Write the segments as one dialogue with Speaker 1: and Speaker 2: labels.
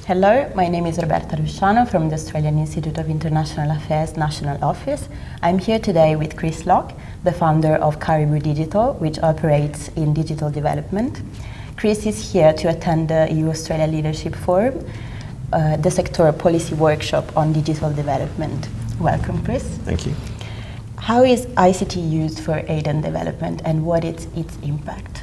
Speaker 1: Hello, my name is Roberta Rusciano from the Australian Institute of International Affairs National Office. I'm here today with Chris Locke, the founder of Caribou Digital, which operates in digital development. Chris is here to attend the EU-Australia Leadership Forum, the sector policy workshop on digital development. Welcome, Chris.
Speaker 2: Thank you.
Speaker 1: How is ICT used for aid and development, and what is its impact?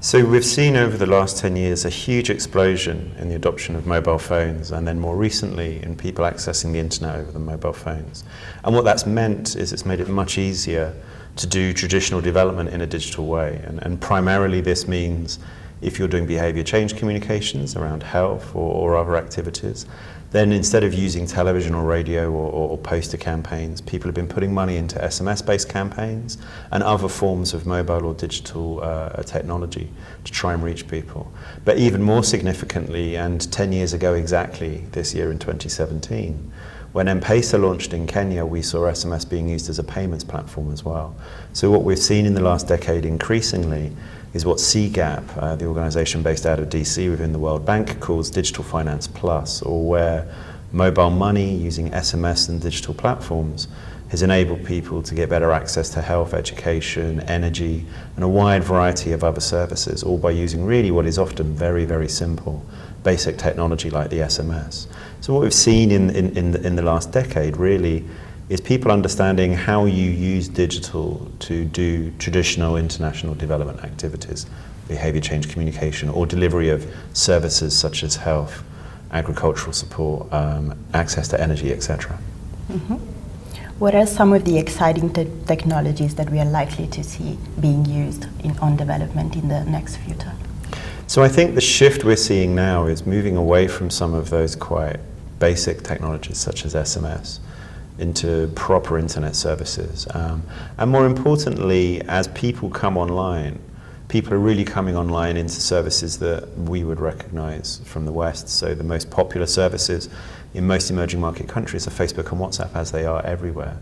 Speaker 2: So we've seen over the last 10 years a huge explosion in the adoption of mobile phones, and then more recently in people accessing the internet over the mobile phones. And what that's meant is it's made it much easier to do traditional development in a digital way. And primarily this means if you're doing behavior change communications around health or other activities, then instead of using television or radio or poster campaigns, people have been putting money into SMS-based campaigns and other forms of mobile or digital technology to try and reach people. But even more significantly, and 10 years ago exactly, this year in 2017, when M-Pesa launched in Kenya, we saw SMS being used as a payments platform as well. So what we've seen in the last decade increasingly is what CGAP, the organisation based out of DC within the World Bank, calls Digital Finance Plus, or where mobile money using SMS and digital platforms has enabled people to get better access to health, education, energy, and a wide variety of other services, all by using really what is often very, very simple, basic technology like the SMS. So what we've seen in the last decade really is people understanding how you use digital to do traditional international development activities, behavior change communication, or delivery of services such as health, agricultural support, access to energy, etc.
Speaker 1: Mm-hmm. What are some of the exciting technologies that we are likely to see being used on development in the next future?
Speaker 2: So I think the shift we're seeing now is moving away from some of those quite basic technologies such as SMS into proper internet services. And more importantly, as people come online, people are really coming online into services that we would recognize from the West. So the most popular services in most emerging market countries are Facebook and WhatsApp, as they are everywhere.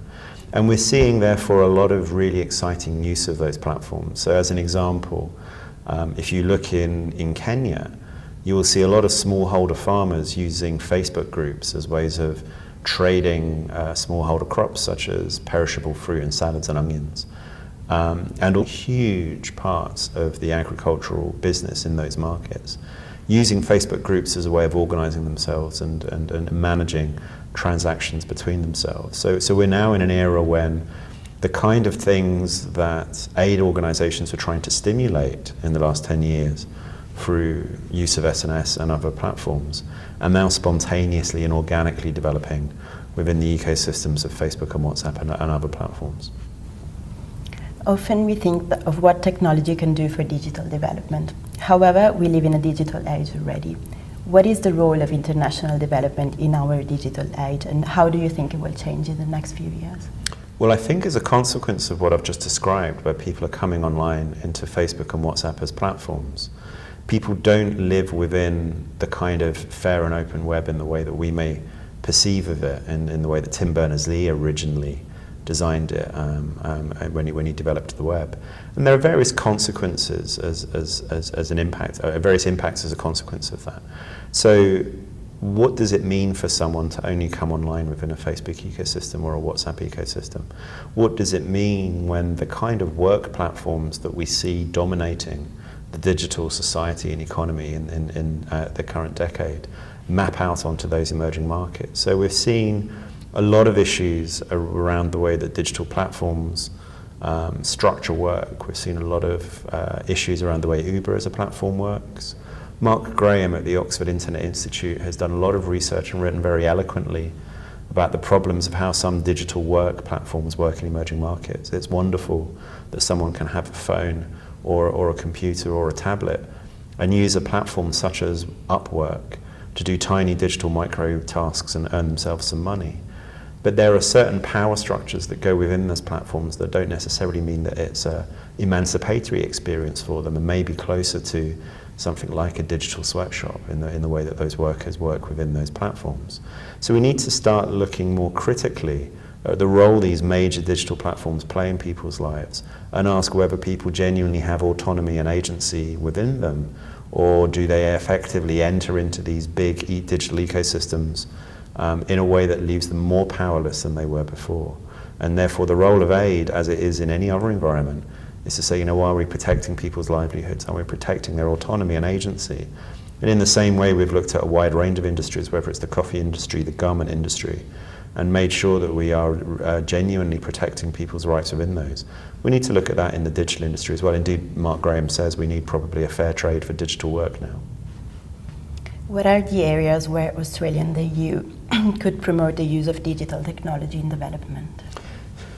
Speaker 2: And we're seeing, therefore, a lot of really exciting use of those platforms. So as an example, if you look in Kenya, you will see a lot of smallholder farmers using Facebook groups as ways of trading smallholder crops such as perishable fruit and salads and onions, and all huge parts of the agricultural business in those markets, using Facebook groups as a way of organizing themselves and managing transactions between themselves. So we're now in an era when the kind of things that aid organizations were trying to stimulate in the last 10 years through use of SNS and other platforms, and now spontaneously and organically developing within the ecosystems of Facebook and WhatsApp and other platforms.
Speaker 1: Often we think of what technology can do for digital development. However, we live in a digital age already. What is the role of international development in our digital age, and how do you think it will change in the next few years?
Speaker 2: Well, I think as a consequence of what I've just described, where people are coming online into Facebook and WhatsApp as platforms, people don't live within the kind of fair and open web in the way that we may perceive of it, in the way that Tim Berners-Lee originally designed it when he developed the web. And there are various consequences as an impact, various impacts as a consequence of that. So what does it mean for someone to only come online within a Facebook ecosystem or a WhatsApp ecosystem? What does it mean when the kind of work platforms that we see dominating the digital society and economy in the current decade map out onto those emerging markets? So we've seen a lot of issues around the way that digital platforms structure work. We've seen a lot of issues around the way Uber as a platform works. Mark Graham at the Oxford Internet Institute has done a lot of research and written very eloquently about the problems of how some digital work platforms work in emerging markets. It's wonderful that someone can have a phone or a computer or a tablet and use a platform such as Upwork to do tiny digital micro tasks and earn themselves some money. But there are certain power structures that go within those platforms that don't necessarily mean that it's an emancipatory experience for them, and may be closer to something like a digital sweatshop in the way that those workers work within those platforms. So we need to start looking more critically at the role these major digital platforms play in people's lives, and ask whether people genuinely have autonomy and agency within them, Or do they effectively enter into these big digital ecosystems in a way that leaves them more powerless than they were before? And therefore the role of aid, as it is in any other environment, is to say, are we protecting people's livelihoods? Are we protecting their autonomy and agency? And in the same way, we've looked at a wide range of industries, whether it's the coffee industry, the garment industry, and made sure that we are genuinely protecting people's rights within those. We need to look at that in the digital industry as well. Indeed, Mark Graham says we need probably a fair trade for digital work now.
Speaker 1: What are the areas where Australia and the EU could promote the use of digital technology in development?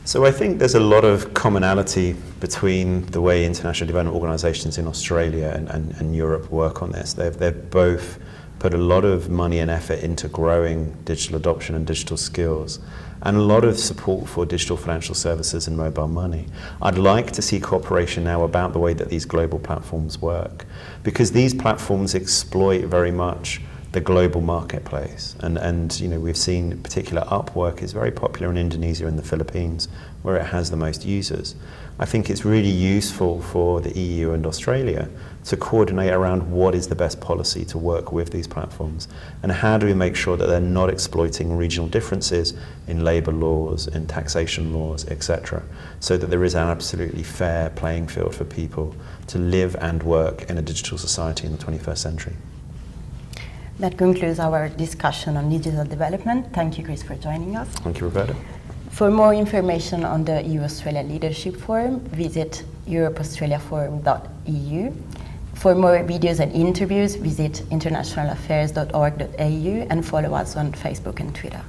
Speaker 2: So I think there's a lot of commonality between the way international development organisations in Australia and Europe work on this. They've both put a lot of money and effort into growing digital adoption and digital skills, and a lot of support for digital financial services and mobile money. I'd like to see cooperation now about the way that these global platforms work, because these platforms exploit very much the global marketplace. And we've seen in particular Upwork is very popular in Indonesia and the Philippines, where it has the most users. I think it's really useful for the EU and Australia to coordinate around what is the best policy to work with these platforms, and how do we make sure that they're not exploiting regional differences in labour laws, in taxation laws, etc., so that there is an absolutely fair playing field for people to live and work in a digital society in the 21st century.
Speaker 1: That concludes our discussion on digital development. Thank you, Chris, for joining us.
Speaker 2: Thank you, Roberta.
Speaker 1: For more information on the EU-Australia Leadership Forum, visit europeaustraliaforum.eu. For more videos and interviews, visit internationalaffairs.org.au and follow us on Facebook and Twitter.